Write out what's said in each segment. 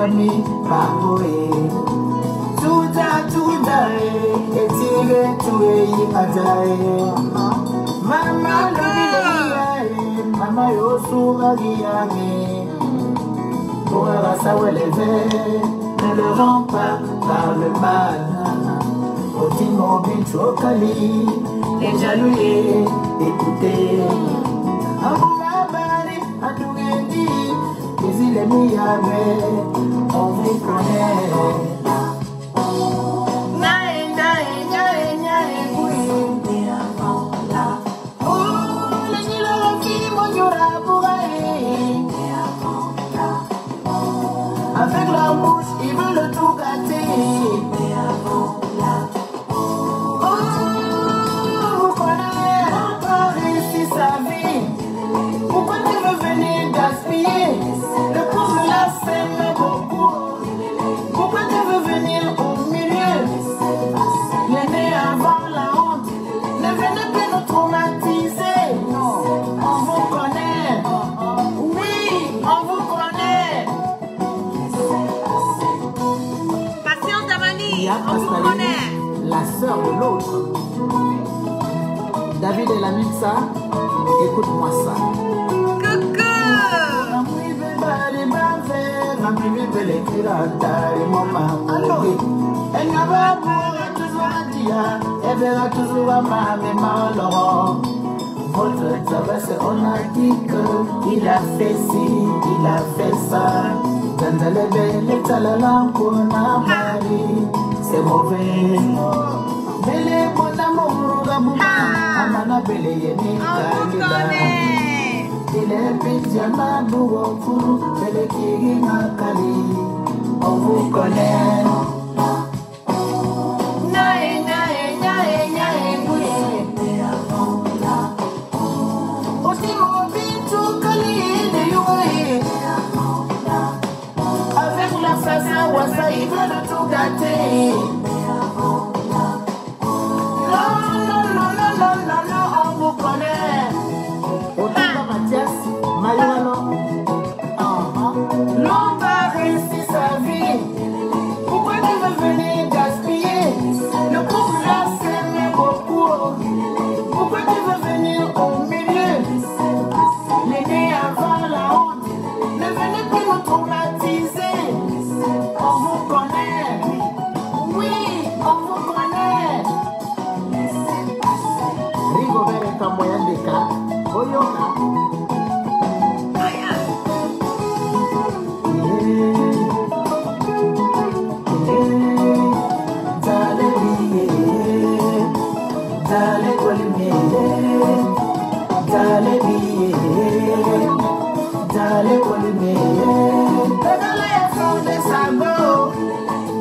Kami, Maboe. Tuda, etire, tuei, atae. Mama, Mama, Yosu, Magiame. Pour sa lever, ne le rend pas par le mal. Au Timobile, Chokali, les jaloux, écoutez. Il est mis on vous connaît. Avec la bouche, il veut le tout gâter. Vous connaissez, encore réussi sa vie. Pourquoi tu veux venir gaspiller? Le pauvre là s'aime beaucoup. Pourquoi tu veux venir au milieu? L'aîné avant la honte. Ne venez plus nous traumatiser. On vous connaît. Oui, on vous connaît. Patience Damani, on vous connaît. La sœur de l'autre. David et la Mitsa, écoute-moi ça. Elle n'a pas toujours à dire, elle verra toujours à ma mémoire. Votre traverse, on a dit qu'il a fait ci, il a fait ça. Dans les belles talents qu'on a mari, c'est mauvais. Belle bon amour, amana belle yeni il est pyjama bourou, belle qui makali, on vous connaît. Avec la face à Wassa, il veut le tout gâter. On vous connaît. L'homme va réussir sa vie. Pourquoi tu veux venir gaspiller? Le couple là s'aime beaucoup. Pourquoi tu veux venir au milieu? L'aîné avant la honte. Ne venez plus nous traumatiser. On vous connaît. Oui, on vous connaît. Rigobert est un moyen de cas. Oyoka.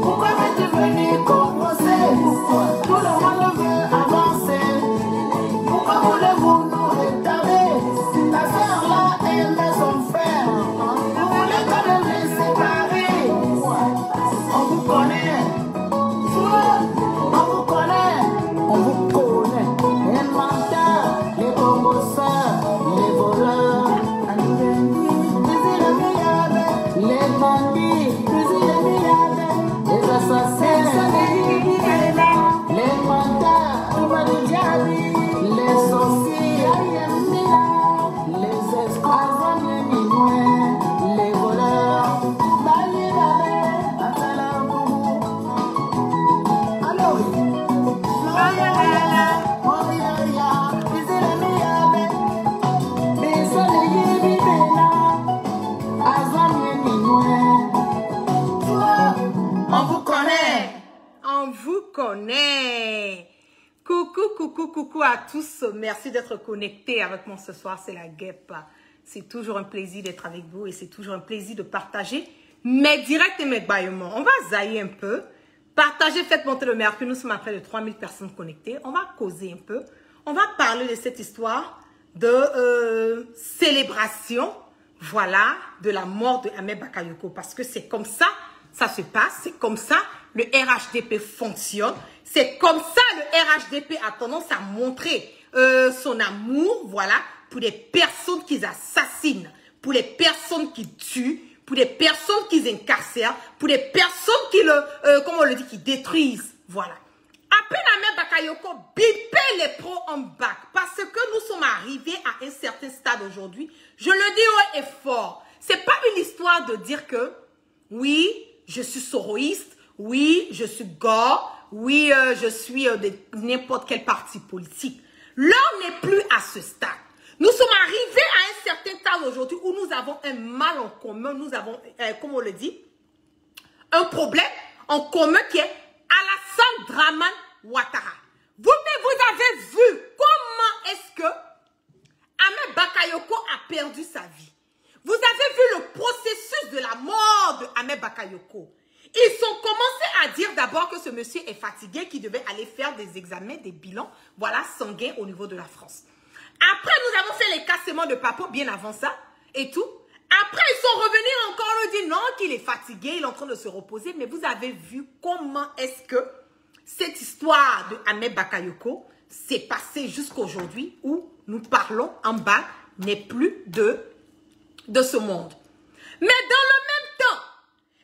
Pourquoi veux-tu venir commencer? Tout le monde veut avancer. Pourquoi voulez-vous nous retarder? Ta soeur là aime son frère. Vous voulez quand même les séparer. On vous connaît. On vous connaît. On vous connaît. Les menteurs, les bomboseurs, les voleurs, les bandits, les assassins, les menteurs, les sorciers, les esclaves, les voleurs. On vous connaît. On vous connaît. Coucou, coucou, coucou à tous. Merci d'être connectés avec moi ce soir. C'est la guêpe. C'est toujours un plaisir d'être avec vous et c'est toujours un plaisir de partager mes directs et mes bâillements. On va zailler un peu. Partagez, faites monter le mercure. Nous sommes à près de 3000 personnes connectées. On va causer un peu. On va parler de cette histoire de célébration, voilà, de la mort de Ahmed Bakayoko. Parce que c'est comme ça, ça se passe. C'est comme ça, le RHDP fonctionne. C'est comme ça, le RHDP a tendance à montrer son amour, voilà, pour les personnes qui assassinent, pour les personnes qui tuent, pour des personnes qu'ils incarcèrent, pour des personnes qui comment on le dit, qui détruisent. Voilà. Après Ahmed Bakayoko, bipez les pros en bac. Parce que nous sommes arrivés à un certain stade aujourd'hui. Je le dis haut et fort. C'est pas une histoire de dire que, oui, je suis soroïste, oui, je suis gore, oui, je suis de n'importe quel parti politique. L'heure n'est plus à ce stade. Nous sommes arrivés à un certain stade aujourd'hui où nous avons un mal en commun, nous avons, comment on le dit, un problème en commun qui est Alassane Dramane Ouattara. Vous avez vu comment est-ce que Ahmed Bakayoko a perdu sa vie. Vous avez vu le processus de la mort de Ahmed Bakayoko. Ils ont commencé à dire d'abord que ce monsieur est fatigué, qu'il devait aller faire des examens, des bilans, voilà, sanguins au niveau de la France. Après, nous avons fait les cassements de Papo bien avant ça et tout. Après, ils sont revenus encore nous dire non, qu'il est fatigué, il est en train de se reposer. Mais vous avez vu comment est-ce que cette histoire de Ahmed Bakayoko s'est passée jusqu'aujourd'hui où nous parlons en bas n'est plus de ce monde. Mais dans le même temps,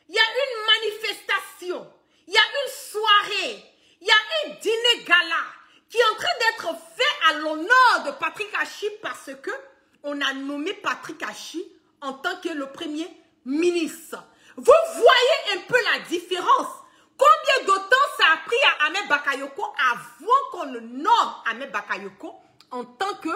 il y a une manifestation, il y a une soirée, il y a un dîner gala qui est en train d'être fait à l'honneur de Patrick Hachi parce que on a nommé Patrick Hachi en tant que le premier ministre. Vous voyez un peu la différence. Combien de temps ça a pris à Ahmed Bakayoko avant qu'on le nomme Ahmed Bakayoko en tant que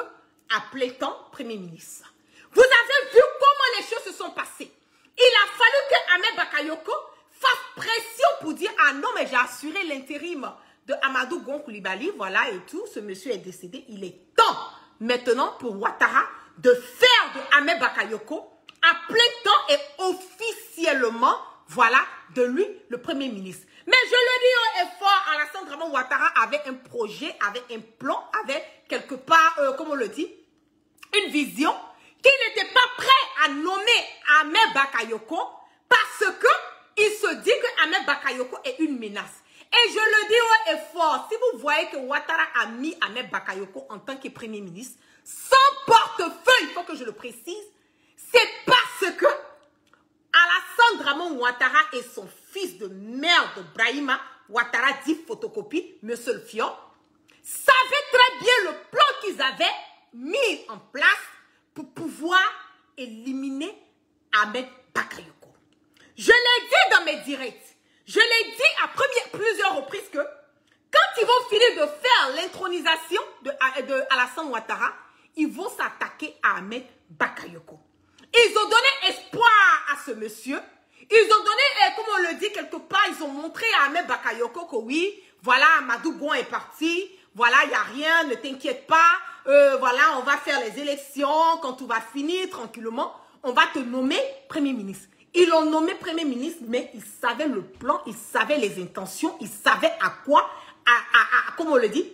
appelé-temps premier ministre? Vous avez vu comment les choses se sont passées. Il a fallu que Ahmed Bakayoko fasse pression pour dire « Ah non, mais j'ai assuré l'intérim de Amadou Gon Coulibaly, voilà et tout, ce monsieur est décédé. Il est temps maintenant pour Ouattara de faire de Ahmed Bakayoko à plein temps et officiellement, voilà, de lui le premier ministre. Mais je le dis haut et fort, Alassane Dramane Ouattara avait un projet, avait un plan, avait quelque part, comment on le dit, une vision qu'il n'était pas prêt à nommer Ahmed Bakayoko parce que il se dit que Ahmed Bakayoko est une menace. Et je le dis haut et fort, si vous voyez que Ouattara a mis Ahmed Bakayoko en tant que premier ministre, sans portefeuille, il faut que je le précise, c'est parce que Alassane Dramane Ouattara et son fils de merde, Brahima Ouattara, dit photocopie, monsieur le Fion, savaient très bien le plan qu'ils avaient mis en place pour pouvoir éliminer Ahmed Bakayoko. Je l'ai dit dans mes directs, je l'ai dit à plusieurs reprises que quand ils vont finir de faire l'intronisation de Alassane Ouattara, ils vont s'attaquer à Ahmed Bakayoko. Ils ont donné espoir à ce monsieur. Ils ont donné, comme on le dit quelque part, ils ont montré à Ahmed Bakayoko que oui, voilà, Amadou Gon est parti, voilà, il n'y a rien, ne t'inquiète pas, voilà, on va faire les élections, quand tout va finir tranquillement, on va te nommer Premier ministre. Ils l'ont nommé Premier ministre, mais ils savaient le plan, ils savaient les intentions, ils savaient à quoi, comme on le dit,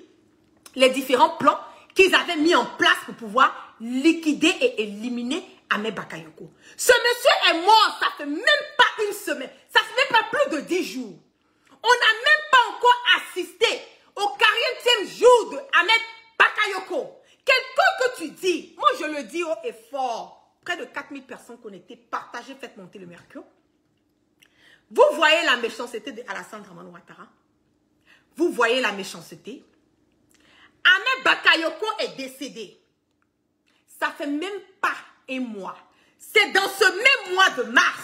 les différents plans qu'ils avaient mis en place pour pouvoir liquider et éliminer Ahmed Bakayoko. Ce monsieur est mort, ça fait même pas une semaine, ça fait même pas plus de 10 jours. On n'a même pas encore assisté au 40e jour de Ahmed Bakayoko. Quelqu'un que tu dis, moi je le dis haut et fort, près de 4000 personnes connectées, partagez, faites monter le mercure. Vous voyez la méchanceté de Alassane Dramane Ouattara. Vous voyez la méchanceté. Ahmed Bakayoko est décédé. Ça fait même pas un mois. C'est dans ce même mois de mars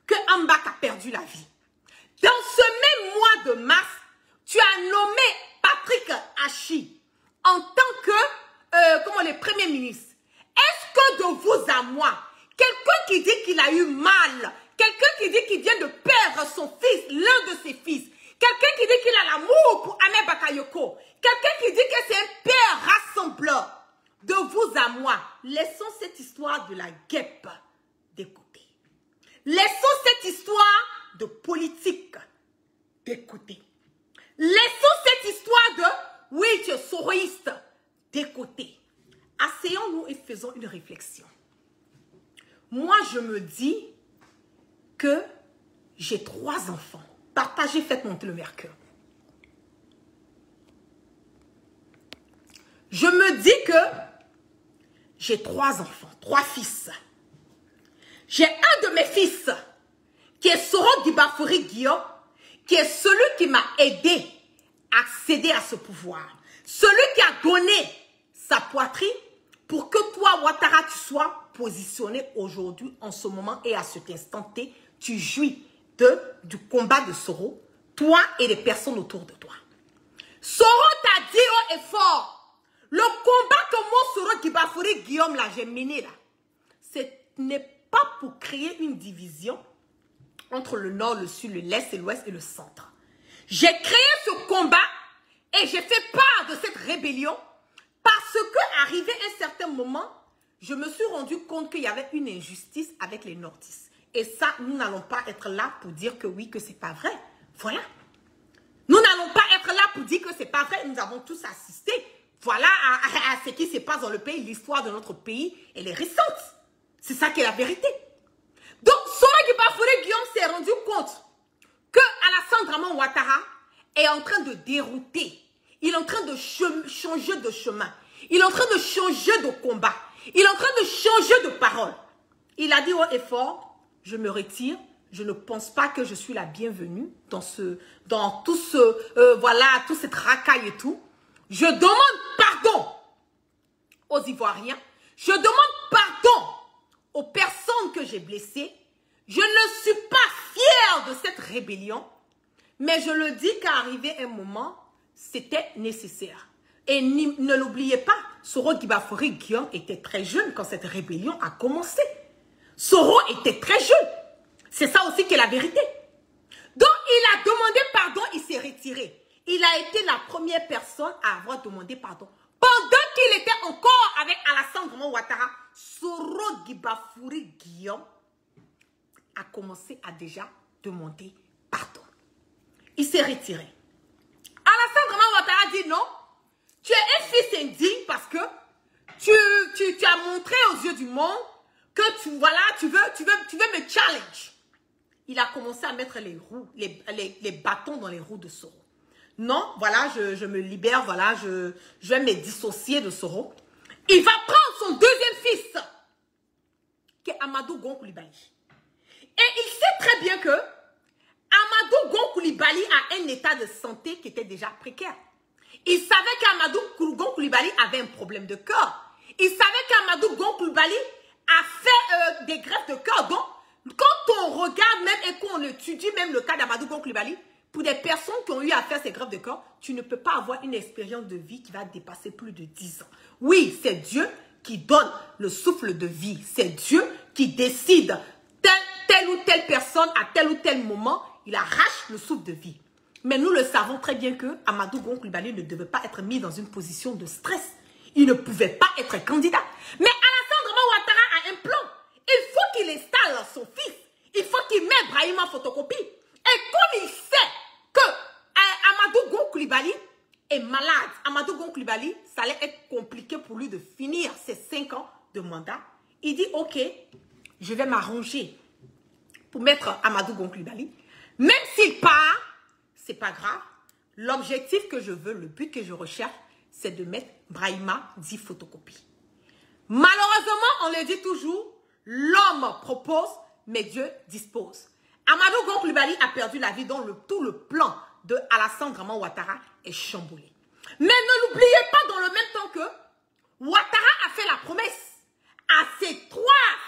que Ambak a perdu la vie. Dans ce même mois de mars, tu as nommé Patrick Hachi en tant que comment le premier ministre. Est-ce que de vous à moi, quelqu'un qui dit qu'il a eu mal, quelqu'un qui dit qu'il vient de perdre son fils, l'un de ses fils, quelqu'un qui dit qu'il a l'amour pour Ahmed Bakayoko, quelqu'un qui dit que c'est un père rassembleur, de vous à moi, laissons cette histoire de la guêpe de côté. Laissons cette histoire de politique de côté. Laissons cette histoire de, oui, tu es soroïste, de côté. Asseyons-nous et faisons une réflexion. Moi, je me dis que j'ai 3 enfants. Partagez, faites monter le mercure. Je me dis que j'ai 3 enfants, 3 fils. J'ai un de mes fils qui est Soro Gibafuri Guillaume, qui est celui qui m'a aidé à accéder à ce pouvoir. Celui qui a donné sa poitrine pour que toi, Ouattara, tu sois positionné aujourd'hui, en ce moment et à cet instant T, tu jouis du combat de Soro, toi et les personnes autour de toi. Soro t'a dit haut et fort, le combat que moi, Soro Gibafuri Guillaume, là, j'ai mené là, ce n'est pas pour créer une division entre le nord, le sud, l'est et l'ouest et le centre. J'ai créé ce combat et j'ai fait part de cette rébellion parce que, arrivé un certain moment, je me suis rendu compte qu'il y avait une injustice avec les nordistes. Et ça, nous n'allons pas être là pour dire que oui, que c'est pas vrai. Voilà. Nous n'allons pas être là pour dire que c'est pas vrai. Nous avons tous assisté. Voilà à ce qui se passe dans le pays. L'histoire de notre pays, elle est récente. C'est ça qui est la vérité. Donc, Soro Gibafuri Guillaume s'est rendu compte que Alassane Draman Ouattara est en train de dérouter. Il est en train de changer de chemin. Il est en train de changer de combat. Il est en train de changer de parole. Il a dit haut et fort, je me retire. Je ne pense pas que je suis la bienvenue dans tout cette racaille et tout. Je demande pardon aux Ivoiriens. Je demande pardon aux personnes que j'ai blessées. Je ne suis pas fière de cette rébellion. Mais je le dis qu'arrivé un moment, c'était nécessaire. Et ne l'oubliez pas, Soro Gibafuri Guillaume était très jeune quand cette rébellion a commencé. Soro était très jeune. C'est ça aussi qui est la vérité. Donc, il a demandé pardon, il s'est retiré. Il a été la première personne à avoir demandé pardon. Pendant qu'il était encore avec Alassane Draman Ouattara, Soro Gibafuri Guillaume a commencé à déjà demander pardon. Il s'est retiré. Alassane Draman Ouattara dit non, tu es un fils indigne parce que tu as montré aux yeux du monde que tu veux me challenge. Il a commencé à mettre les bâtons dans les roues de Soro. Non, voilà, je me libère, voilà, je vais me dissocier de Soro. Il va prendre son deuxième fils, qui est Amadou Gon Coulibaly. Et il sait très bien que Amadou Gon Coulibaly a un état de santé qui était déjà précaire. Il savait qu'Amadou Gon Coulibaly avait un problème de cœur. Il savait qu'Amadou Gon Coulibaly a fait des greffes de cœur. Donc, quand on regarde même et qu'on étudie même le cas d'Amadou Gon Coulibaly, pour des personnes qui ont eu à faire ces greffes de cœur, tu ne peux pas avoir une expérience de vie qui va dépasser plus de 10 ans. Oui, c'est Dieu qui donne le souffle de vie. C'est Dieu qui décide telle ou telle personne à tel ou tel moment, il arrache le souffle de vie. Mais nous le savons très bien que Amadou Gon Coulibaly ne devait pas être mis dans une position de stress. Il ne pouvait pas être candidat. Mais Alassane Draman Ouattara a un plan. Il faut qu'il installe son fils. Il faut qu'il mette Brahima photocopie. Et comme il sait que Amadou Gon Coulibaly est malade, Amadou Gon Coulibaly, ça allait être compliqué pour lui de finir ses 5 ans de mandat. Il dit, ok, je vais m'arranger pour mettre Amadou Gon Coulibaly. Même s'il part, c'est pas grave. L'objectif que je veux, le but que je recherche, c'est de mettre Brahima 10 photocopies. Malheureusement, on le dit toujours, l'homme propose, mais Dieu dispose. Amadou Gon Coulibaly a perdu la vie, dont tout le plan de Alassane Draman Ouattara est chamboulé. Mais ne l'oubliez pas dans le même temps que Ouattara a fait la promesse à ses 3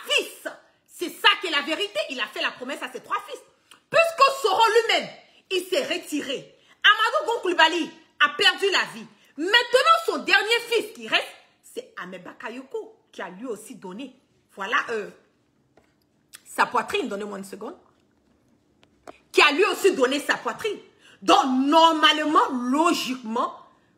fils. C'est ça qui est la vérité. Il a fait la promesse à ses 3 fils. Puisque Soro lui-même, il s'est retiré. Amadou Gon Coulibaly a perdu la vie. Maintenant, son dernier fils qui reste, c'est Ahmed Bakayoko, qui a lui aussi donné, voilà, sa poitrine. Donnez-moi une seconde. Qui a lui aussi donné sa poitrine. Donc, normalement, logiquement,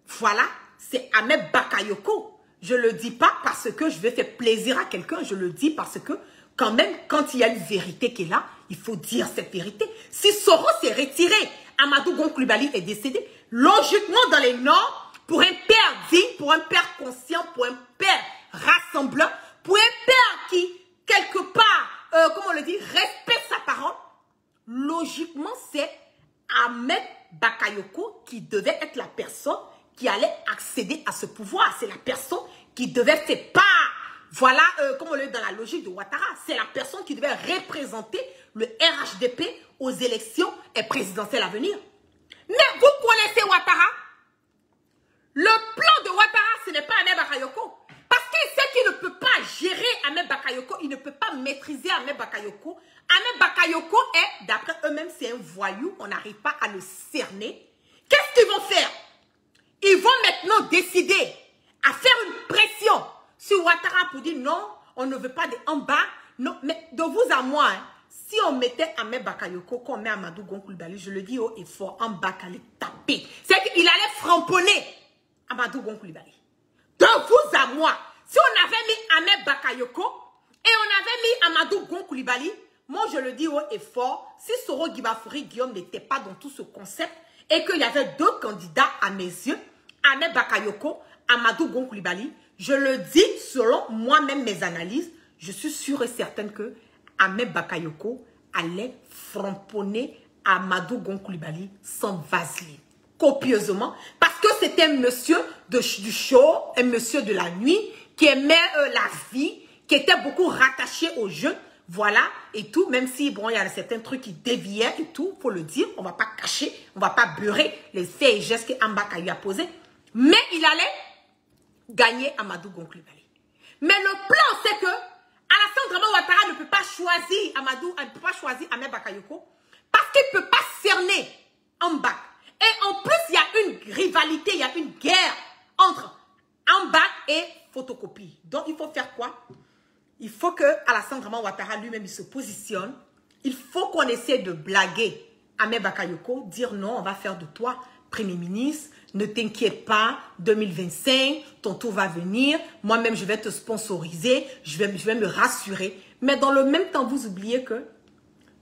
voilà, c'est Ahmed Bakayoko. Je ne le dis pas parce que je vais faire plaisir à quelqu'un. Je le dis parce que, quand même, quand il y a une vérité qui est là, il faut dire cette vérité. Si Soro s'est retiré, Amadou Gon Coulibaly est décédé, logiquement, dans les Nords, pour un père digne, pour un père conscient, pour un père rassembleur, pour un père qui, quelque part, comment on le dit, respecte sa parole, logiquement, c'est Ahmed Bakayoko qui devait être la personne qui allait accéder à ce pouvoir. C'est la personne qui devait faire part, voilà, comme on le dit dans la logique de Ouattara, c'est la personne qui devait représenter le RHDP aux élections et présidentielles à venir. Mais vous connaissez Ouattara? Le plan de Ouattara, ce n'est pas Ahmed Bakayoko. Parce qu'il sait qu'il ne peut pas gérer Ahmed Bakayoko, il ne peut pas maîtriser Ahmed Bakayoko. Ahmed Bakayoko est, d'après eux-mêmes, c'est un voyou, on n'arrive pas à le cerner. Qu'est-ce qu'ils vont faire? Ils vont maintenant décider à faire une pression sur Ouattara pour dire non, on ne veut pas de en bas. Non, mais de vous à moi, hein, si on mettait Ahmed Bakayoko, qu'on met Amadou Gon Coulibaly, je le dis haut et fort, en bas allait taper. C'est qu'il allait framponner Amadou Gon Coulibaly. De vous à moi, si on avait mis Ahmed Bakayoko et on avait mis Amadou Gon Coulibaly, moi je le dis haut et fort, si Soro Guibafouri Guillaume n'était pas dans tout ce concept et qu'il y avait deux candidats à mes yeux, Ahmed Bakayoko, Amadou Gon Coulibaly, je le dis selon moi-même mes analyses, je suis sûre et certaine que Ahmed Bakayoko allait framponner Amadou Gon Coulibaly sans vaseline, copieusement, parce que c'était un monsieur du show, un monsieur de la nuit, qui aimait la vie, qui était beaucoup rattaché au jeu, voilà, et tout, même si, bon, il y a certains trucs qui déviaient et tout, faut le dire, on va pas cacher, on va pas beurrer les faits et gestes qu'Ambaka lui a posés, mais il allait gagner Amadou Gon Coulibaly. Mais le plan, c'est que Alassane Dramane Ouattara ne peut pas choisir Amadou, ne peut pas choisir Ahmed Bakayoko, parce qu'il ne peut pas cerner Ambak. Et en plus, il y a une rivalité, il y a une guerre entre Ambak et Photocopie. Donc, il faut faire quoi? Il faut que Alassane Dramane Ouattara lui-même il se positionne. Il faut qu'on essaie de blaguer Ahmed Bakayoko, dire non, on va faire de toi Premier ministre, ne t'inquiète pas, 2025, ton tour va venir, moi-même je vais te sponsoriser, je vais me rassurer. Mais dans le même temps, vous oubliez que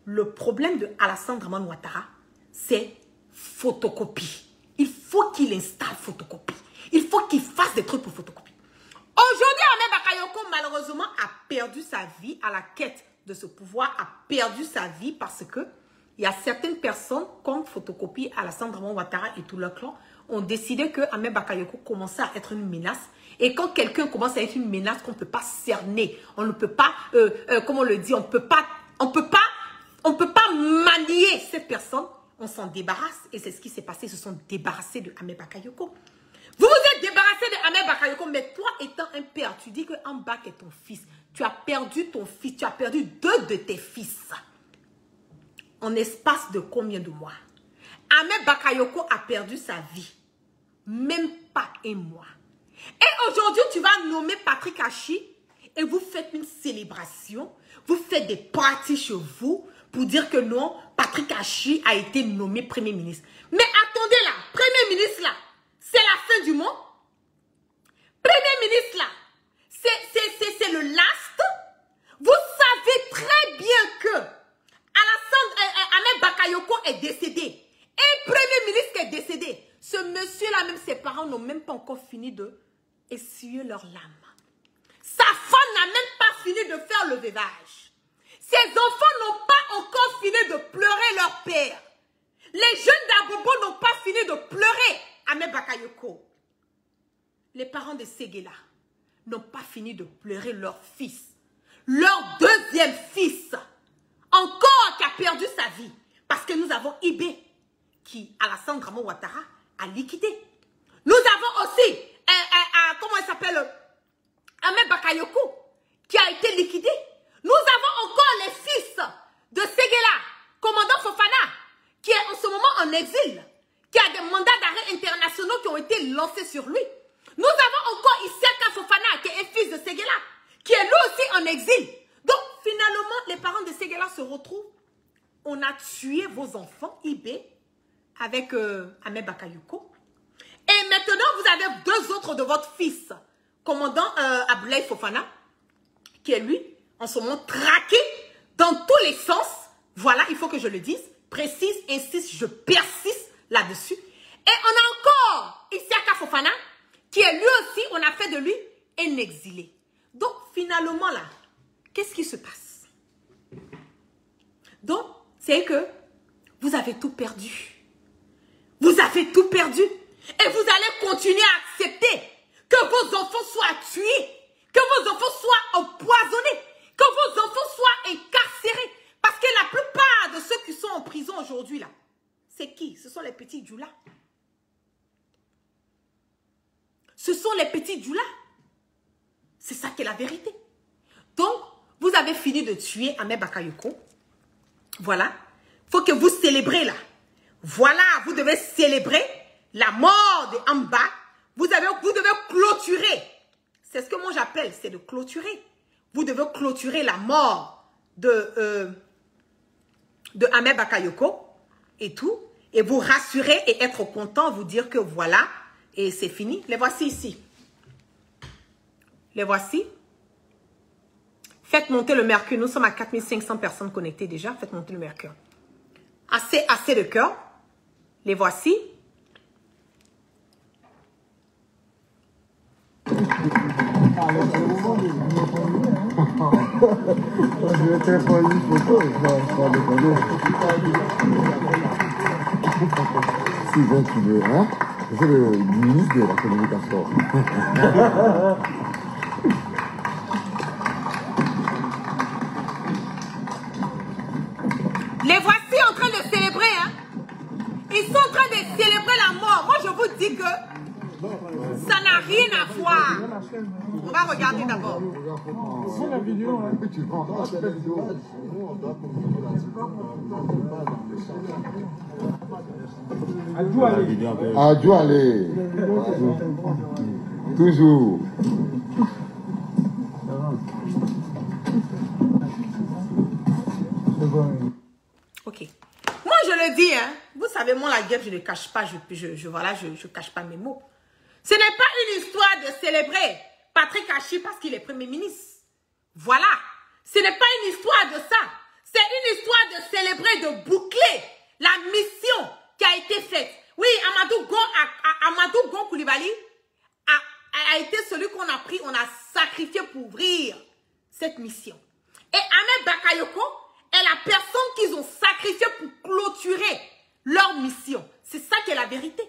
le problème de Alassane Dramane Ouattara, c'est Photocopie. Il faut qu'il installe Photocopie. Il faut qu'il fasse des trucs pour Photocopie. Aujourd'hui, Ahmed Bakayoko, malheureusement, a perdu sa vie à la quête de ce pouvoir, a perdu sa vie parce que il y a certaines personnes, comme Photocopie, Alassane Dramane Ouattara et tout leur clan, ont décidé que Ahmed Bakayoko commençait à être une menace. Et quand quelqu'un commence à être une menace qu'on ne peut pas cerner, on ne peut pas, comme on le dit, on ne peut pas manier cette personne, on s'en débarrasse. Et c'est ce qui s'est passé, ils se sont débarrassés de Ahmed Bakayoko. Vous vous êtes débarrassé de Ahmed Bakayoko, mais toi étant un père, tu dis que Ambak est ton fils. Tu as perdu ton fils, tu as perdu deux de tes fils. En espace de combien de mois? Ahmed Bakayoko a perdu sa vie. Même pas un mois. Et aujourd'hui, tu vas nommer Patrick Hachi et vous faites une célébration. Vous faites des parties chez vous pour dire que non, Patrick Hachi a été nommé Premier ministre. Mais attendez là, Premier ministre là, c'est la fin du monde. Premier ministre là, c'est le last. Vous savez très bien que Ahmed Bakayoko est décédé. Un Premier ministre est décédé. Ce monsieur-là, même ses parents n'ont même pas encore fini de essuyer leurs larmes. Sa femme n'a même pas fini de faire le veuvage. Ses enfants n'ont pas encore fini de pleurer leur père. Les jeunes d'Abobo n'ont pas fini de pleurer Ahmed Bakayoko. Les parents de Séguéla n'ont pas fini de pleurer leur fils. Leur deuxième fils, encore qui a perdu sa vie. Parce que nous avons Ibé, qui, Alassane Dramane Ouattara, a liquidé. Nous avons aussi, comment il s'appelle, Ahmed Bakayoko, qui a été liquidé. Nous avons encore les fils de Séguéla, commandant Fofana, qui est en ce moment en exil, qui a des mandats d'arrêt internationaux qui ont été lancés sur lui. Nous avons encore Isiaka Fofana, qui est un fils de Séguéla, qui est lui aussi en exil. Donc, finalement, les parents de Séguéla se retrouvent. On a tué vos enfants, Ibé, avec Ahmed Bakayoko. Et maintenant, vous avez deux autres de votre fils, commandant Abdoulaye Fofana, qui est lui, en ce moment, traqué dans tous les sens. Voilà, il faut que je le dise. Précise, insiste, je persiste là-dessus. Et on a encore Isiaka Fofana, qui est lui aussi, on a fait de lui un exilé. Donc, finalement, là, qu'est-ce qui se passe? Donc, c'est que vous avez tout perdu. Vous avez tout perdu. Et vous allez continuer à accepter que vos enfants soient tués, que vos enfants soient empoisonnés, que vos enfants soient incarcérés. Parce que la plupart de ceux qui sont en prison aujourd'hui, là, c'est qui? Ce sont les petits djoulas. Ce sont les petits djoulas. C'est ça qui est la vérité. Donc, vous avez fini de tuer Ahmed Bakayoko. Voilà. Il faut que vous célébrez là. Voilà, vous devez célébrer la mort de Amba. Vous devez clôturer. C'est ce que moi j'appelle, c'est de clôturer. Vous devez clôturer la mort de Ahmed Bakayoko et tout. Et vous rassurer et être content, vous dire que voilà, et c'est fini. Les voici ici. Les voici. Faites monter le mercure. Nous sommes à 4500 personnes connectées déjà. Faites monter le mercure. Assez de cœur. Les voici. Je vais faire une photo, ça déconner. Si bon tu veux, hein? C'est le ministre de la communication. Les voici en train de célébrer, hein? Ils sont en train de célébrer la mort. Moi, je vous dis que ça n'a rien à voir. On va regarder d'abord. C'est la vidéo, hein? Tu prends la vidéo. Adieu, allez. Toujours. Ok. Moi, je le dis, hein. Vous savez, moi, la guerre, je ne cache pas. Voilà, je cache pas mes mots. Ce n'est pas une histoire de célébrer Patrick Hachi parce qu'il est Premier ministre. Voilà. Ce n'est pas une histoire de ça. C'est une histoire de célébrer, de boucler la mission qui a été faite. Oui, Amadou Gon Coulibaly a été celui qu'on a pris, on a sacrifié pour ouvrir cette mission. Et Ahmed Bakayoko est la personne qu'ils ont sacrifiée pour clôturer leur mission. C'est ça qui est la vérité.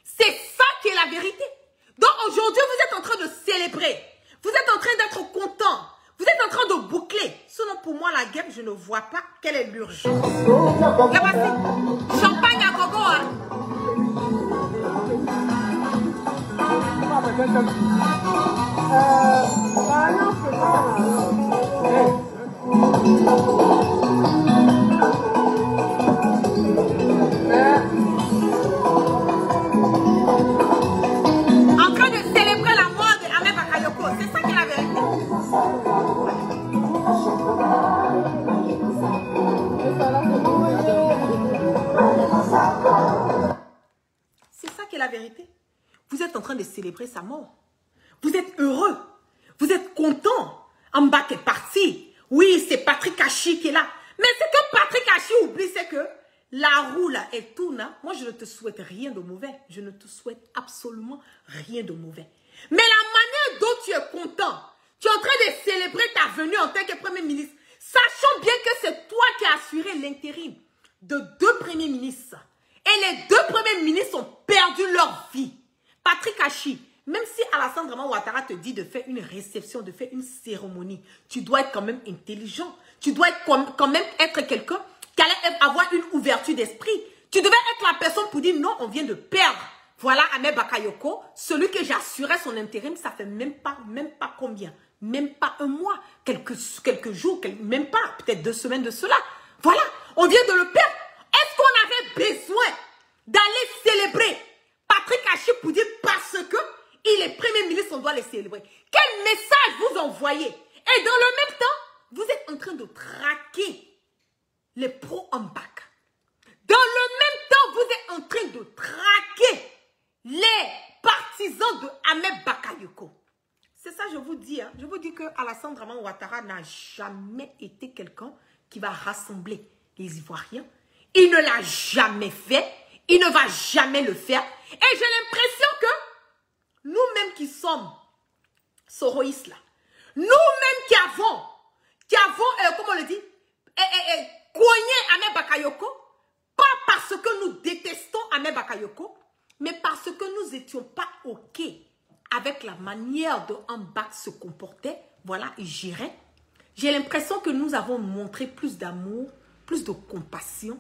C'est ça qui est la vérité. Donc aujourd'hui, vous êtes en train de célébrer. Vous êtes en train d'être content. Vous êtes en train de boucler. Sinon, pour moi, la guerre, je ne vois pas quelle est l'urgence. Là, voici. Champagne à gogo, hein. En train de célébrer la mort de Ahmed Bakayoko. C'est ça qui est la vérité. C'est ça qui est la vérité. Vous êtes en train de célébrer sa mort. Vous êtes heureux. Vous êtes content. Amba est parti. Oui, c'est Patrick Hachi qui est là. Mais ce que Patrick Hachi oublie, c'est que la roue là, elle tourne. Hein. Moi, je ne te souhaite rien de mauvais. Je ne te souhaite absolument rien de mauvais. Mais la manière dont tu es content, tu es en train de célébrer ta venue en tant que Premier ministre, sachant bien que c'est toi qui as assuré l'intérim de 2 premiers ministres. Et les 2 premiers ministres ont perdu leur vie. Patrick Hachi, même si Alassane Draman Ouattara te dit de faire une réception, de faire une cérémonie, tu dois être quand même intelligent. Tu dois être quand même être quelqu'un qui allait avoir une ouverture d'esprit. Tu devais être la personne pour dire non, on vient de perdre. Voilà Ahmed Bakayoko, celui que j'assurais son intérim, ça fait même pas combien? Même pas un mois, quelques jours, même pas, peut-être 2 semaines de cela. Voilà, on vient de le perdre. Est-ce qu'on avait besoin d'aller célébrer Patrick Hachi pour dire parce que il est Premier ministre, on doit les célébrer? Quel message vous envoyez? Et dans le même temps, vous êtes en train de traquer les pro-Ambak. Dans le même temps, vous êtes en train de traquer les partisans de Ahmed Bakayoko. C'est ça, je vous dis. Hein. Je vous dis que Alassane Draman Ouattara n'a jamais été quelqu'un qui va rassembler les Ivoiriens. Il ne l'a jamais fait. Il ne va jamais le faire. Et j'ai l'impression que nous-mêmes qui sommes soroïstes là, nous-mêmes qui avons, comment on le dit, cogné Ahmed Bakayoko, pas parce que nous détestons Ahmed Bakayoko, mais parce que nous n'étions pas OK avec la manière dont Ambak se comportait, voilà, il gérait, j'ai l'impression que nous avons montré plus d'amour, plus de compassion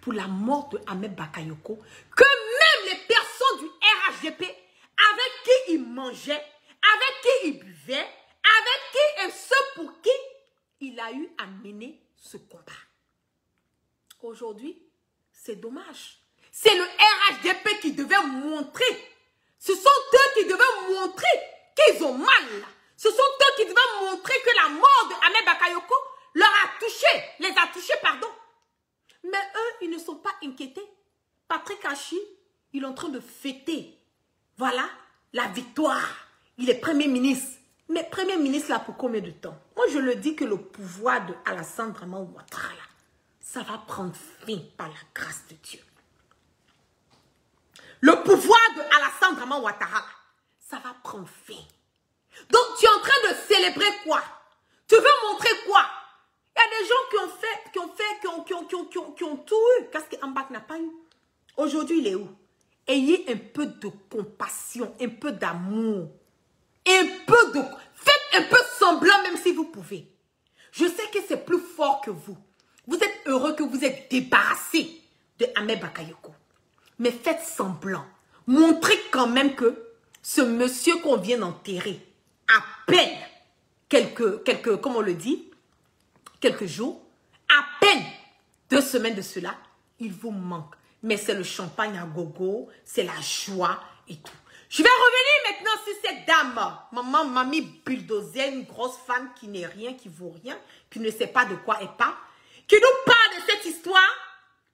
pour la mort de Ahmed Bakayoko que même les personnes du RHDP avec qui il mangeait, avec qui il buvait, avec qui et ceux pour qui il a eu à mener ce combat. Aujourd'hui, c'est dommage. C'est le RHDP qui devait montrer. Ce sont eux qui devaient montrer qu'ils ont mal. Ce sont eux qui devaient montrer que la mort de Ahmed Bakayoko leur a touché, les a touchés, pardon. Mais eux, ils ne sont pas inquiétés. Patrick Hachi, il est en train de fêter. Voilà, la victoire. Il est Premier ministre. Mais Premier ministre là pour combien de temps? Moi, je le dis que le pouvoir de Alassane Dramane Ouattara, là, ça va prendre fin par la grâce de Dieu. Le pouvoir de Alassane Dramane Ouattara, ça va prendre fin. Donc, tu es en train de célébrer quoi? Tu veux montrer quoi? Il y a des gens qui ont tout eu. Qu'est-ce qu'Ambak n'a pas eu? Aujourd'hui, il est où? Ayez un peu de compassion, un peu d'amour. Faites un peu semblant même si vous pouvez. Je sais que c'est plus fort que vous. Vous êtes heureux que vous êtes débarrassé de Ahmed Bakayoko. Mais faites semblant. Montrez quand même que ce monsieur qu'on vient d'enterrer, à peine comme on le dit, quelques jours, à peine 2 semaines de cela, il vous manque. Mais c'est le champagne à gogo, c'est la joie et tout. Je vais revenir maintenant sur cette dame, mamie bulldozer, une grosse femme qui n'est rien, qui vaut rien, qui ne sait pas de quoi elle parle, qui nous parle de cette histoire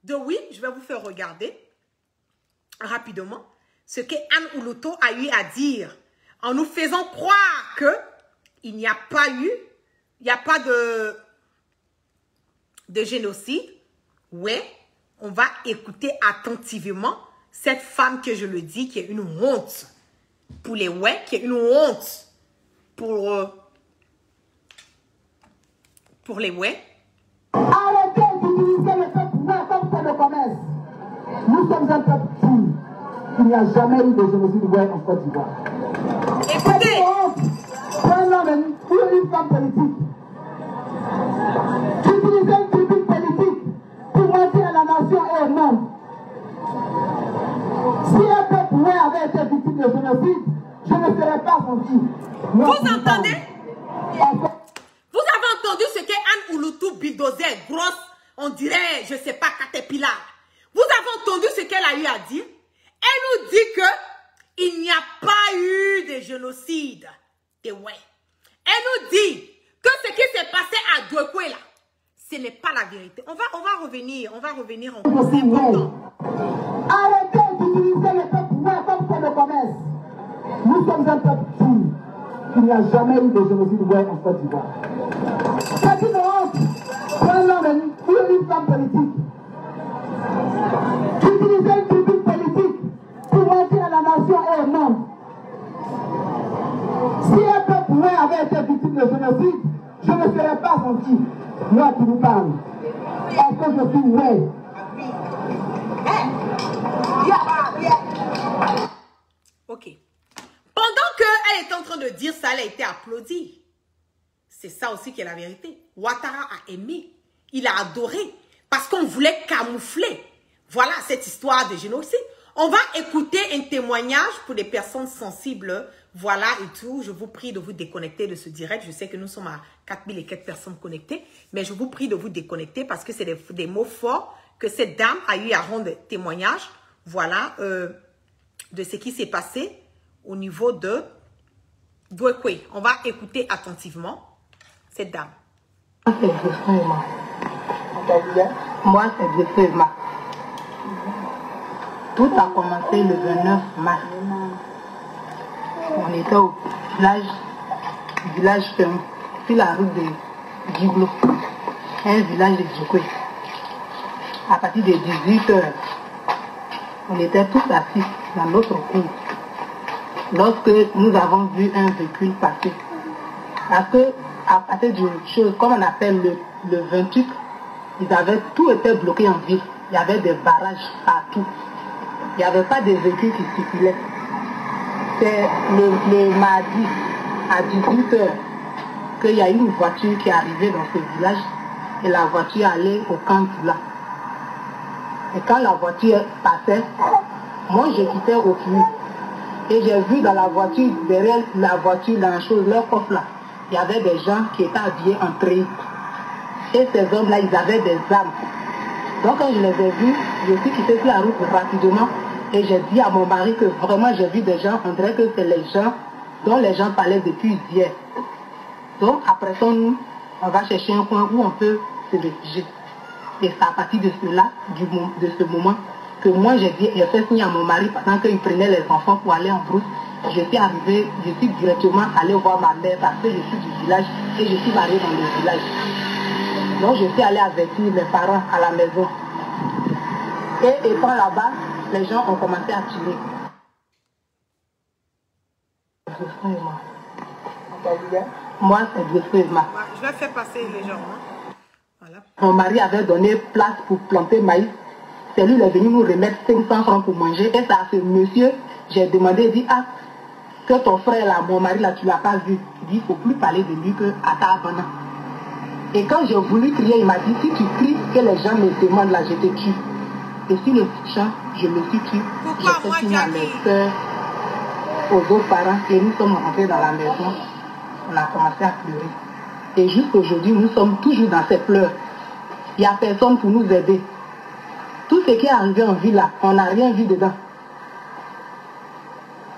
de oui, je vais vous faire regarder rapidement ce que Anne Uluoto a eu à dire en nous faisant croire que il n'y a pas de génocide. Ouais, on va écouter attentivement cette femme que je le dis, qui est une honte pour les ouais, qui est une honte pour les ouais. Arrêtez d'utiliser le peuple ouais comme c'est le commerce. Nous sommes un peuple fou. Il n'y a jamais eu de génocide ouais en Côte d'Ivoire. Écoutez, un homme ou une femme politique. Utiliser une tribune politique pour mentir à la nation et au monde. Si un peuple ouais avait été victime de génocide, je ne serais pas senti. Vous entendez? Vous avez entendu ce que Anne Uluoto bulldozer, grosse, on dirait, je ne sais pas, Caterpillar. Vous avez entendu ce qu'elle a eu à dire? Elle nous dit que il n'y a pas eu de génocide. Et ouais. Elle nous dit que ce qui s'est passé à Douekoué là, ce n'est pas la vérité. On va revenir encore. C'est important. Arrêtez d'utiliser le peuple ouais comme c'est le commerce. Nous sommes un peuple fou. Il n'y a jamais eu de génocide ouais en Côte d'Ivoire. C'est une honte pour un homme ou une femme politique. Utiliser une tribune politique pour mentir à la nation et au monde. Si un peuple ouais avait été victime de génocide, je ne serais pas senti. Moi qui vous parle. Parce que je suis ouais. Ok. Pendant qu'elle est en train de dire ça, elle a été applaudie. C'est ça aussi qui est la vérité. Ouattara a aimé. Il a adoré. Parce qu'on voulait camoufler. Voilà cette histoire de génocide. On va écouter un témoignage pour des personnes sensibles. Voilà et tout. Je vous prie de vous déconnecter de ce direct. Je sais que nous sommes à 4000 et quelques personnes connectées. Mais je vous prie de vous déconnecter parce que c'est des mots forts que cette dame a eu à rendre témoignage. Voilà, de ce qui s'est passé au niveau de Douekoué. On va écouter attentivement cette dame. Moi, c'est définitivement. Tout a commencé le 29 mars. On était au village fermé, sur la route de Djiblo, un village de Douekoué. À partir de 18h, on était tous assis dans notre cour. Lorsque nous avons vu un véhicule passer. Parce que, à partir d'une chose, comme on appelle le 28, tout était bloqué en ville. Il y avait des barrages partout. Il n'y avait pas de véhicules qui circulaient. C'est le mardi à 18h qu'il y a une voiture qui est arrivée dans ce village et la voiture allait au camp là. Et quand la voiture passait, moi je quittais au puits. Et j'ai vu dans la voiture, derrière la voiture, dans la chose, leur coffre là, il y avait des gens qui étaient habillés en treillis. Et ces hommes-là, ils avaient des armes. Donc quand je les ai vus, je suis quitté sur la route rapidement et j'ai dit à mon mari que vraiment j'ai vu des gens, on dirait que c'est les gens dont les gens parlaient depuis hier. Donc après ça, nous, on va chercher un coin où on peut se réfugier. Et c'est à partir de cela, de ce moment, que moi j'ai fait signe à mon mari pendant qu'il prenait les enfants pour aller en brousse. Je suis arrivée, je suis directement allée voir ma mère parce que je suis du village et je suis mariée dans le village. Donc je suis allée avertir mes parents à la maison. Et étant là-bas, les gens ont commencé à tirer. Moi, c'est Dieu-Frère. Je vais faire passer les gens. Voilà. Mon mari avait donné place pour planter maïs. C'est lui qui est venu nous remettre 500 francs pour manger. Et c'est à ce monsieur, j'ai demandé, il dit, ah, que ton frère là, mon mari là, tu ne l'as pas vu. Il dit, il ne faut plus parler de lui qu'à ta abonnant. Et quand j'ai voulu crier, il m'a dit, si tu cries, que les gens me demandent là, je te tue. Et sur le champ, je me suis tué. J'ai fait signe à mes soeurs, aux autres parents, et nous sommes rentrés dans la maison. On a commencé à pleurer. Et jusqu'aujourd'hui, nous sommes toujours dans ces pleurs. Il n'y a personne pour nous aider. Tout ce qui est arrivé en ville là, on n'a rien vu dedans.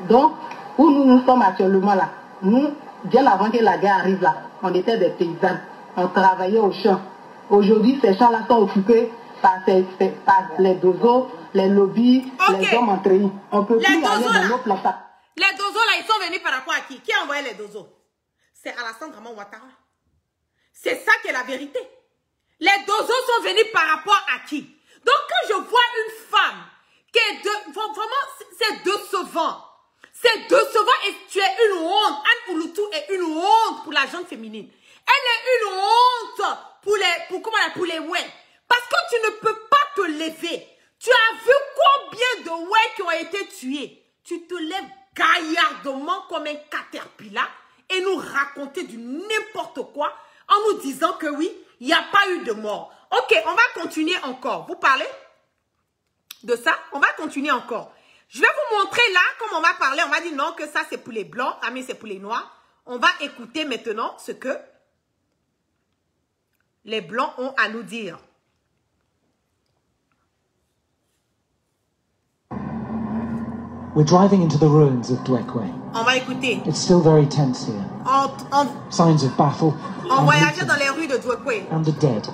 Donc, où nous sommes actuellement là, nous, bien avant que la guerre arrive là, on était des paysans. On travaillait au champ. Aujourd'hui, ces champs-là sont occupés par les dozos, les lobbies, les hommes en treillis. On peut plus aller dans nos plantations. Les dozos là, ils sont venus par rapport à qui? Qui a envoyé les dozos? C'est Alassane Draman Ouattara. C'est ça qui est la vérité. Les dozos sont venus par rapport à qui? Donc quand je vois une femme qui est vraiment, c'est décevant. C'est décevant et tu es une honte. Anne Ouloutou est une honte pour la jeune féminine. Elle est une honte pour les ouais. Parce que tu ne peux pas te lever. Tu as vu combien de ouais qui ont été tués. Tu te lèves gaillardement comme un caterpillar et nous raconter du n'importe quoi en nous disant que oui, il n'y a pas eu de mort. Ok, on va continuer encore. Vous parlez de ça? On va continuer encore. Je vais vous montrer là, comme on va parler, on va dire non, que ça c'est pour les blancs, ah mais c'est pour les noirs. On va écouter maintenant ce que les blancs ont à nous dire. We're driving into the ruins of Dwekwe. On va écouter. It's still very tense here. Signs of battle. On voyageait dans les rues de Dwekwe. And the dead.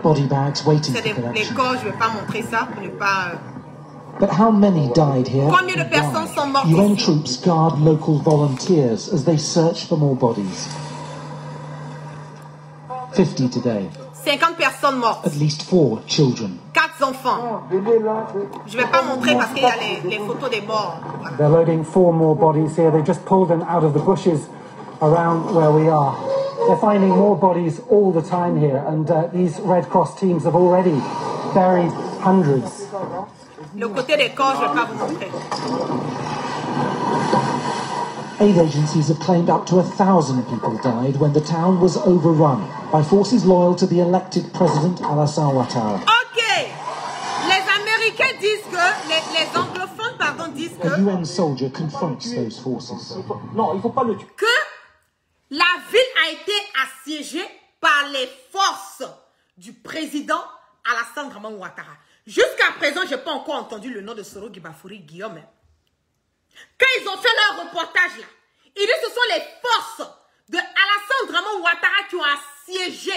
Body bags waiting for C'est les corps, je ne vais pas montrer ça pour ne pas... But how many died here? Combien de personnes sont mortes UN ici? troops guard local volunteers as they search for more bodies. 50 today. 50 personnes mortes. At least 4 children. 4 enfants. Je ne vais pas montrer parce qu'il y a les photos des morts. Voilà. They're loading 4 more bodies here. They just pulled them out of the bushes around where we are. They're finding more bodies all the time here, and these Red Cross teams have already buried hundreds. Le côté des corps, je ne vais pas vous montrer. Aid agencies have claimed up to 1,000 people died when the town was overrun by forces loyal to the elected president Alassane Ouattara. Ok, les Américains disent que, les anglophones, pardon, disent que... A UN soldier confronts those forces. Non, il faut pas le tuer. Que la ville a été assiégée par les forces du président Alassane Draman Ouattara. Jusqu'à présent, je n'ai pas encore entendu le nom de Soro Guibafouri Guillaume. Quand ils ont fait leur reportage là, ils disent que ce sont les forces de Alassane Draman Ouattara qui ont assiégé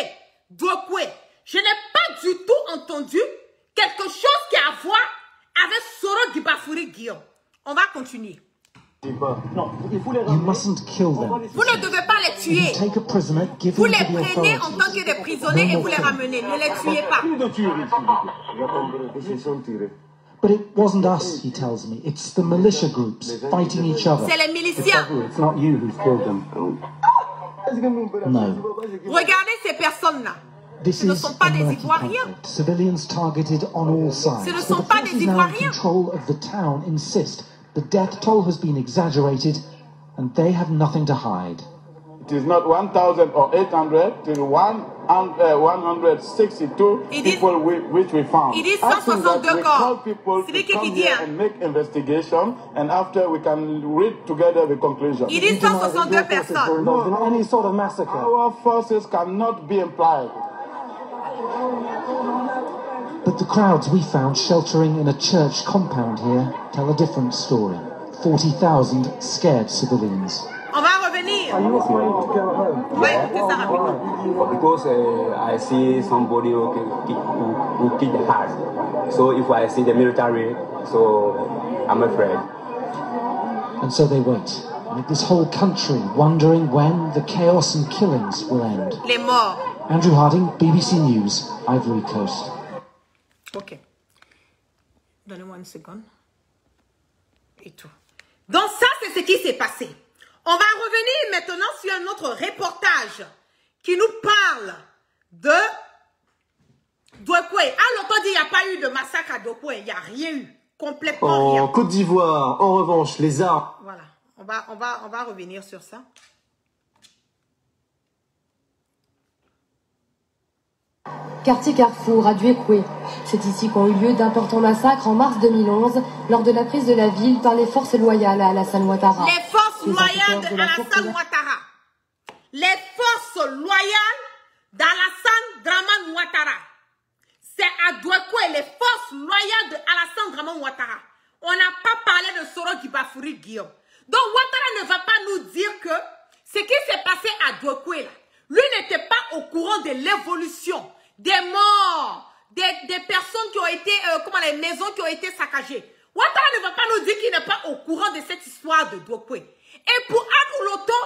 Dwekwe. Je n'ai pas du tout entendu quelque chose qui a à voir avec Soro Guibafouri Guillaume. On va continuer. Non, il faut les You mustn't kill them. Vous ne devez pas les tuer. If you take a prisoner, give Vous him les to the prenez en tant authorities. que des prisonniers et vous les ramenez. Ne les tuez pas. But it wasn't us, he tells me. It's the militia groups fighting each other. C'est les miliciens. It's not you who's killed them. No. Regardez ces personnes-là. This Ce ne is sont pas a des murky Ivoiriens. conflict. Civilians targeted on all sides. Ce ne But sont the pas des forces now in Ivoiriens. control of the town insist the death toll has been exaggerated and they have nothing to hide. It is not 1,000 or 800, it is 162 people which we found. Il dit I think that 162 we call corps. people C'est to lui qui come dit, here hein. and make investigation, and after we can read together the conclusion. Il dit 162 personnes. Involved in any sort of massacre. Our forces cannot be implied. But the crowds we found sheltering in a church compound here tell a different story. 40,000 scared civilians. On va revenir. Are you afraid to go home? On va écouter ça rapidement. Because I see somebody who kill the heart. So if I see the military, so I'm afraid. And so they wait, like this whole country, wondering when the chaos and killings will end. Les morts. Andrew Harding, BBC News, Ivory Coast. Ok. Donnez-moi une seconde. Et tout. Donc ça, c'est ce qui s'est passé. On va revenir maintenant sur un autre reportage qui nous parle de Douekoué. À l'autre dit, il n'y a pas eu de massacre à Douekoué. Il n'y a rien eu. Complètement rien. En Côte d'Ivoire, en revanche, les armes... Voilà. On va revenir sur ça. Quartier Carrefour à Douekoué. C'est ici qu'ont eu lieu d'importants massacres en mars 2011 lors de la prise de la ville par les forces loyales à Alassane Ouattara. Les forces loyales d'Alassane Ouattara. Les forces loyales d'Alassane Draman Ouattara. C'est à Douekoué, les forces loyales d'Alassane Draman Ouattara. On n'a pas parlé de Soro Gibafouri Guillaume. Donc Ouattara ne va pas nous dire que ce qui s'est passé à Douekoué, lui n'était pas au courant de l'évolution des morts, des personnes qui ont été, les maisons qui ont été saccagées. Ouattara ne va pas nous dire qu'il n'est pas au courant de cette histoire de Douekoué. Et pour Anouloto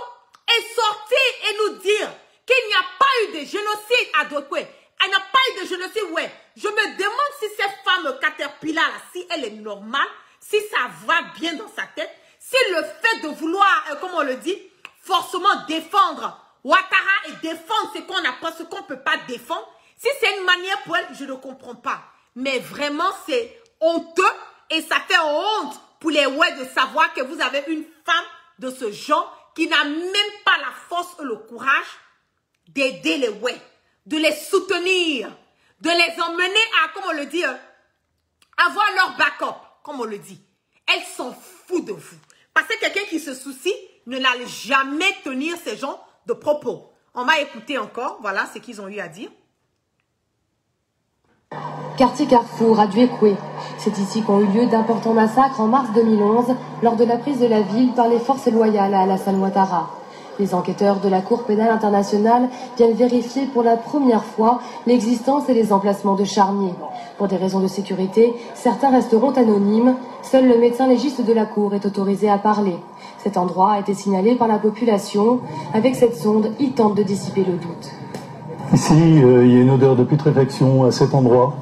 est sorti et nous dire qu'il n'y a pas eu de génocide à Douekoué. Il n'y a pas eu de génocide, ouais. Je me demande si cette femme Caterpillar, là, si elle est normale, si ça va bien dans sa tête, si le fait de vouloir, comme on le dit, forcément défendre Ouattara et défendre ce qu'on apprend, ce qu'on ne peut pas défendre, si c'est une manière pour elle, je ne comprends pas. Mais vraiment, c'est honteux et ça fait honte pour les ouais de savoir que vous avez une femme de ce genre qui n'a même pas la force ou le courage d'aider les ouais, de les soutenir, de les emmener à, comme on le dit, avoir leur backup, comme on le dit. Elle s'en fout de vous. Parce que quelqu'un qui se soucie ne n'allait jamais tenir ces gens de propos. On va écouter encore, voilà ce qu'ils ont eu à dire. Quartier Carrefour à Douekoué. C'est ici qu'ont eu lieu d'importants massacres en mars 2011 lors de la prise de la ville par les forces loyales à Alassane Ouattara. Les enquêteurs de la Cour pénale internationale viennent vérifier pour la première fois l'existence et les emplacements de charniers. Pour des raisons de sécurité, certains resteront anonymes. Seul le médecin légiste de la Cour est autorisé à parler. Cet endroit a été signalé par la population. Avec cette sonde, ils tentent de dissiper le doute. Ici, il y a une odeur de putréfaction à cet endroit.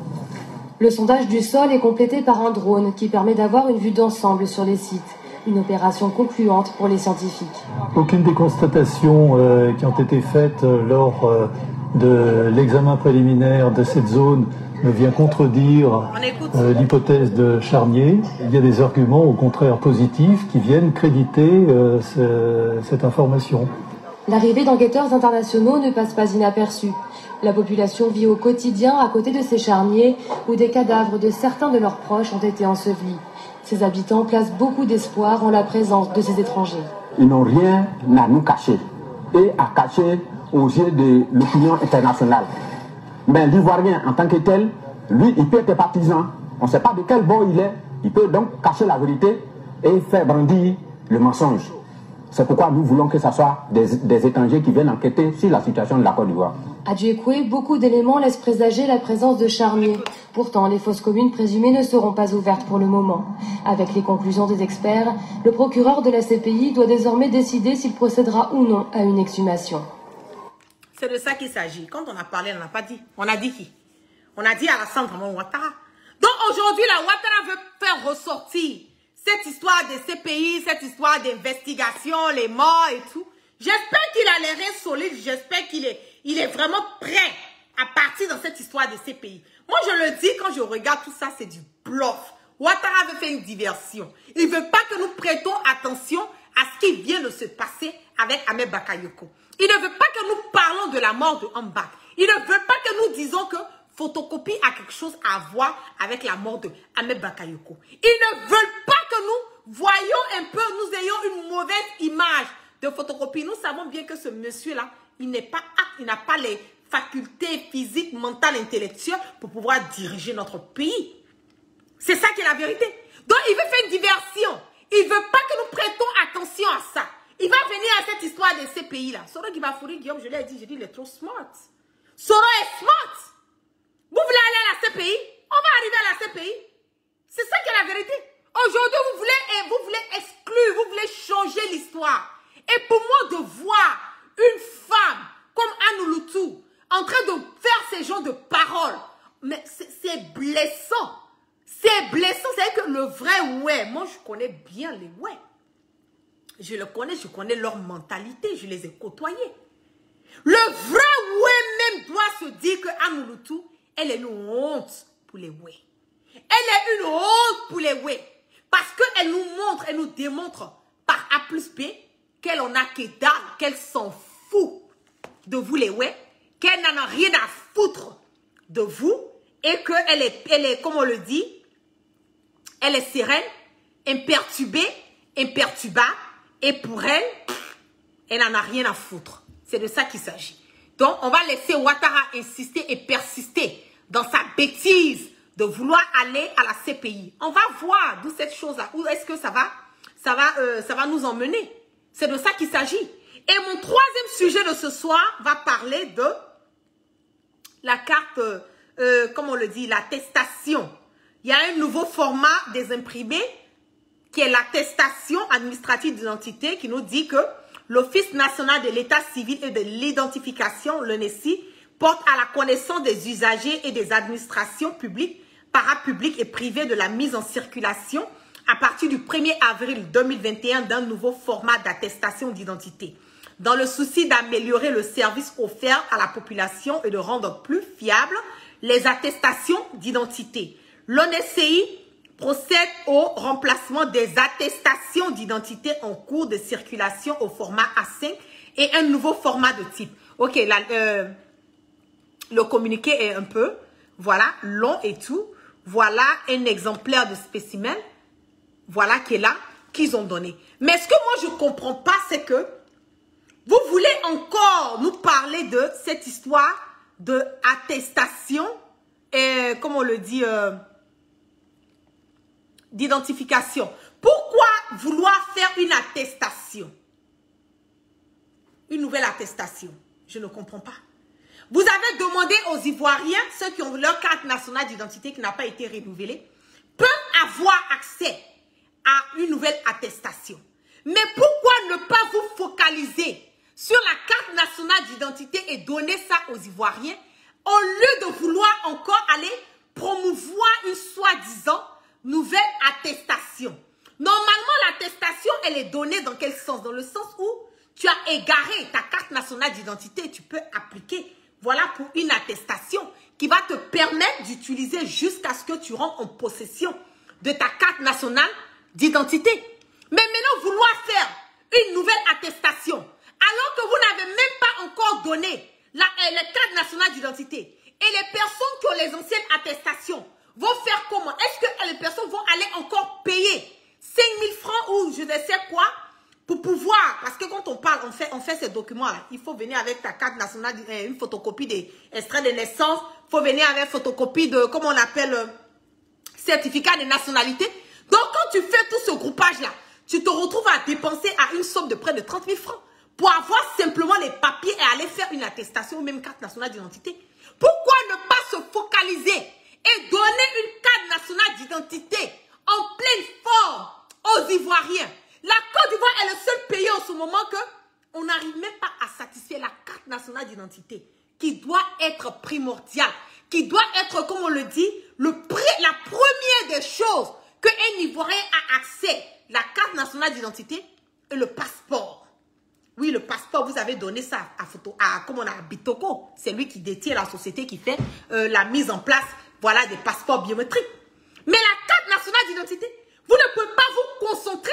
Le sondage du sol est complété par un drone qui permet d'avoir une vue d'ensemble sur les sites. Une opération concluante pour les scientifiques. Aucune des constatations qui ont été faites lors de l'examen préliminaire de cette zone ne vient contredire l'hypothèse de charnier. Il y a des arguments au contraire positifs qui viennent créditer cette information. L'arrivée d'enquêteurs internationaux ne passe pas inaperçue. La population vit au quotidien à côté de ces charniers où des cadavres de certains de leurs proches ont été ensevelis. Ces habitants placent beaucoup d'espoir en la présence de ces étrangers. Ils n'ont rien à nous cacher et à cacher aux yeux de l'opinion internationale. Mais l'Ivoirien en tant que tel, lui, il peut être partisan. On ne sait pas de quel bord il est. Il peut donc cacher la vérité et faire brandir le mensonge. C'est pourquoi nous voulons que ce soit des étrangers qui viennent enquêter sur la situation de la Côte d'Ivoire. À Douekoué, beaucoup d'éléments laissent présager la présence de charniers. Pourtant, les fosses communes présumées ne seront pas ouvertes pour le moment. Avec les conclusions des experts, le procureur de la CPI doit désormais décider s'il procédera ou non à une exhumation. C'est de ça qu'il s'agit. Quand on a parlé, on n'a pas dit. On a dit qui? On a dit Alassane Draman Ouattara. Donc aujourd'hui, la Ouattara veut faire ressortir cette histoire de CPI, cette histoire d'investigation, les morts et tout. J'espère qu'il a les reins solides. J'espère qu'il est vraiment prêt à partir dans cette histoire de CPI. Moi, je le dis, quand je regarde tout ça, c'est du bluff. Ouattara veut faire une diversion. Il ne veut pas que nous prêtons attention à ce qui vient de se passer avec Ahmed Bakayoko. Il ne veut pas que nous parlons de la mort de Ambak. Il ne veut pas que nous disions que Photocopie a quelque chose à voir avec la mort de Ahmed Bakayoko. Ils ne veulent pas que nous voyons un peu, nous ayons une mauvaise image de Photocopie. Nous savons bien que ce monsieur-là, il n'est pas apte, il n'a pas les facultés physiques, mentales, intellectuelles pour pouvoir diriger notre pays. C'est ça qui est la vérité. Donc, il veut faire une diversion. Il ne veut pas que nous prêtons attention à ça. Il va venir à cette histoire de ces pays-là. Soro Gibafouri, Guillaume, je l'ai dit, il est trop smart. Soro est smart. Vous voulez aller à la CPI? On va arriver à la CPI. C'est ça qui est la vérité. Aujourd'hui, vous voulez exclure, vous voulez changer l'histoire. Et pour moi, de voir une femme comme Anouloutou en train de faire ces genres de paroles, mais c'est blessant. C'est blessant. C'est que le vrai ouais, moi je connais bien les ouais. Je connais leur mentalité, je les ai côtoyés. Le vrai ouais même doit se dire que Anouloutou, elle est une honte pour les ouais. Elle est une honte pour les ouais. Parce qu'elle nous montre, elle nous démontre par A plus B qu'elle en a que dalle, qu'elle s'en fout de vous les ouais, qu'elle n'en a rien à foutre de vous et qu'elle est, comme on le dit, elle est sereine, imperturbée, imperturbable et pour elle, elle n'en a rien à foutre. C'est de ça qu'il s'agit. Donc, on va laisser Ouattara insister et persister dans sa bêtise de vouloir aller à la CPI. On va voir d'où cette chose-là, où est-ce que ça va nous emmener. C'est de ça qu'il s'agit. Et mon troisième sujet de ce soir va parler de la carte, comme on le dit, l'attestation. Il y a un nouveau format des imprimés qui est l'attestation administrative d'identité qui nous dit que l'Office national de l'état civil et de l'identification, l'ONESI, porte à la connaissance des usagers et des administrations publiques, parapubliques et privées de la mise en circulation à partir du 1er avril 2021 d'un nouveau format d'attestation d'identité. Dans le souci d'améliorer le service offert à la population et de rendre plus fiables les attestations d'identité, l'ONESI procède au remplacement des attestations d'identité en cours de circulation au format A5 et un nouveau format de type. Ok, là, le communiqué est un peu, voilà, long et tout. Voilà un exemplaire de spécimen, voilà qui est là, qu'ils ont donné. Mais ce que moi je ne comprends pas, c'est que vous voulez encore nous parler de cette histoire de attestation, et comme on le dit, d'identification. Pourquoi vouloir faire une attestation? Une nouvelle attestation. Je ne comprends pas. Vous avez demandé aux Ivoiriens, ceux qui ont leur carte nationale d'identité qui n'a pas été renouvelée, peuvent avoir accès à une nouvelle attestation. Mais pourquoi ne pas vous focaliser sur la carte nationale d'identité et donner ça aux Ivoiriens au lieu de vouloir encore aller promouvoir une soi-disant nouvelle attestation? Normalement, l'attestation, elle est donnée dans quel sens? Dans le sens où tu as égaré ta carte nationale d'identité, tu peux appliquer, voilà, pour une attestation qui va te permettre d'utiliser jusqu'à ce que tu rentres en possession de ta carte nationale d'identité. Mais maintenant, vouloir faire une nouvelle attestation, alors que vous n'avez même pas encore donné la carte nationale d'identité, et les personnes qui ont les anciennes attestations vont faire comment? Est-ce que les personnes vont aller encore payer 5 000 francs ou je ne sais quoi pour pouvoir, parce que quand on parle, on fait ces documents-là, il faut venir avec ta carte nationale, une photocopie des extraits de naissance, il faut venir avec photocopie de, comment on appelle, certificat de nationalité. Donc quand tu fais tout ce groupage-là, tu te retrouves à dépenser à une somme de près de 30 000 francs pour avoir simplement les papiers et aller faire une attestation ou même carte nationale d'identité. Pourquoi ne pas se focaliser et donner une carte nationale d'identité en pleine forme aux Ivoiriens? La Côte d'Ivoire est le seul pays en ce moment que on n'arrive même pas à satisfaire la carte nationale d'identité qui doit être primordiale, qui doit être, comme on le dit, la première des choses qu'un Ivoirien a accès, la carte nationale d'identité et le passeport. Oui, le passeport, vous avez donné ça comme on a Bitoko. C'est lui qui détient la société qui fait la mise en place, voilà, des passeports biométriques. Mais la carte nationale nationale d'identité, vous ne pouvez pas vous concentrer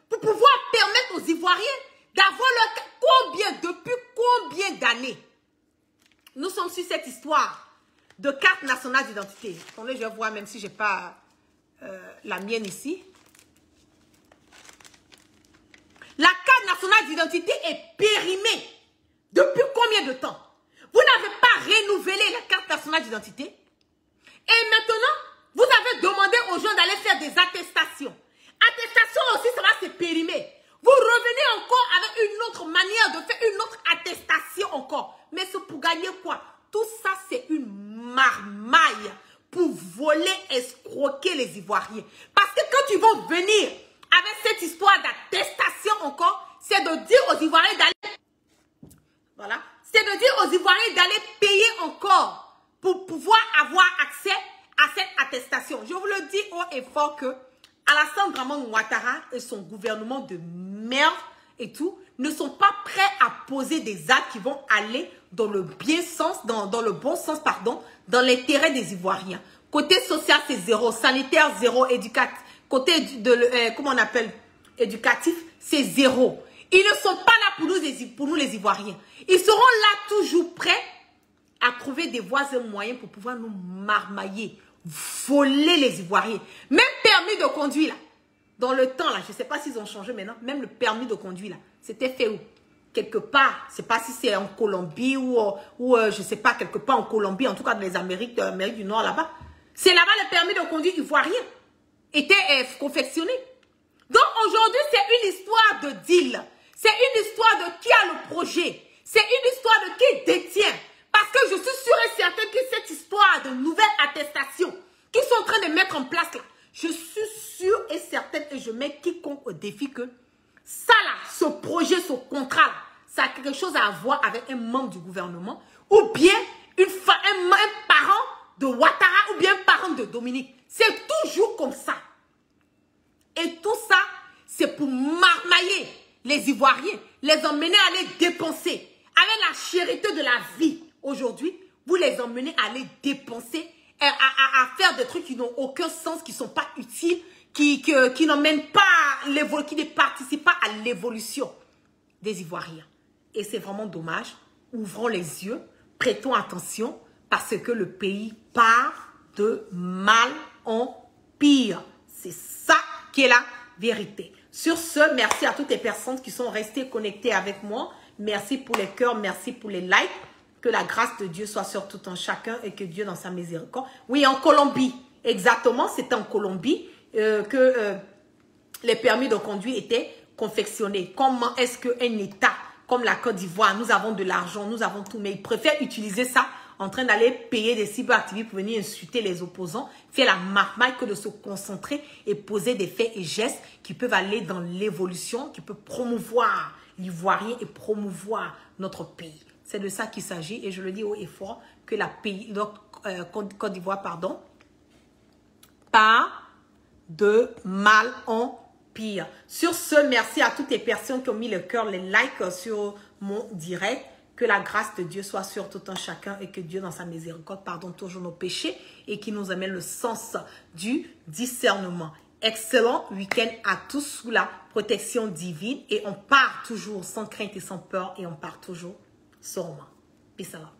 pour pouvoir permettre aux Ivoiriens d'avoir leur... Depuis combien d'années nous sommes sur cette histoire de carte nationale d'identité. Attendez, je vais voir même si je n'ai pas la mienne ici. La carte nationale d'identité est périmée. Depuis combien de temps? Vous n'avez pas renouvelé la carte nationale d'identité. Et maintenant, vous avez demandé aux gens d'aller faire des attestations. Attestation aussi, ça va se périmer. Vous revenez encore avec une autre manière de faire une autre attestation encore. Mais c'est pour gagner quoi? Tout ça, c'est une marmaille pour voler, escroquer les Ivoiriens. Parce que quand ils vont venir avec cette histoire d'attestation encore, c'est de dire aux Ivoiriens d'aller... Voilà. C'est de dire aux Ivoiriens d'aller payer encore pour pouvoir avoir accès à cette attestation. Je vous le dis haut et fort que Alassane Dramane Ouattara et son gouvernement de merde et tout ne sont pas prêts à poser des actes qui vont aller dans le bien sens, dans le bon sens, pardon, dans l'intérêt des Ivoiriens. Côté social, c'est zéro. Sanitaire, zéro. Éducatif, côté comment on appelle, éducatif, c'est zéro. Ils ne sont pas là pour nous les Ivoiriens. Ils seront là toujours prêts à trouver des voies et moyens pour pouvoir nous marmailler, voler les Ivoiriens. Même permis de conduire, là, dans le temps, là, je ne sais pas s'ils ont changé maintenant, même le permis de conduire, là, c'était fait où? Quelque part, je ne sais pas si c'est en Colombie ou je ne sais pas, quelque part en Colombie, en tout cas dans les Amériques du Nord, là-bas. C'est là-bas le permis de conduire ivoirien était confectionné. Donc aujourd'hui, c'est une histoire de deal. C'est une histoire de qui a le projet. C'est une histoire de qui détient. Parce que je suis sûre et certaine que cette histoire de nouvelles attestations qu'ils sont en train de mettre en place là, je suis sûre et certaine et je mets quiconque au défi que ça là, ce projet, ce contrat là, ça a quelque chose à voir avec un membre du gouvernement ou bien un parent de Ouattara ou bien un parent de Dominique. C'est toujours comme ça. Et tout ça, c'est pour marmailler les Ivoiriens, les emmener à aller dépenser. Avec la chérité de la vie, aujourd'hui, vous les emmenez à aller dépenser, à faire des trucs qui n'ont aucun sens, qui ne sont pas utiles, qui n'emmènent pas, qui ne participent pas à l'évolution des Ivoiriens. Et c'est vraiment dommage. Ouvrons les yeux, prêtons attention, parce que le pays part de mal en pire. C'est ça qui est la vérité. Sur ce, merci à toutes les personnes qui sont restées connectées avec moi. Merci pour les cœurs, merci pour les likes. Que la grâce de Dieu soit sur tout un chacun et que Dieu dans sa miséricorde. Oui, en Colombie, exactement, c'était en Colombie que les permis de conduire étaient confectionnés. Comment est-ce qu'un État comme la Côte d'Ivoire, nous avons de l'argent, nous avons tout, mais ils préfèrent utiliser ça en train d'aller payer des cyberaktivistes pour venir insulter les opposants, faire la marmaille que de se concentrer et poser des faits et gestes qui peuvent aller dans l'évolution, qui peuvent promouvoir l'Ivoirien et promouvoir notre pays. C'est de ça qu'il s'agit et je le dis haut et fort que notre Côte d'Ivoire, pardon, part de mal en pire. Sur ce, merci à toutes les personnes qui ont mis le cœur, les likes sur mon direct. Que la grâce de Dieu soit sur tout un chacun et que Dieu dans sa miséricorde pardonne toujours nos péchés et qui nous amène le sens du discernement. Excellent week-end à tous sous la protection divine et on part toujours sans crainte et sans peur et on part toujours sereinement. Peace out.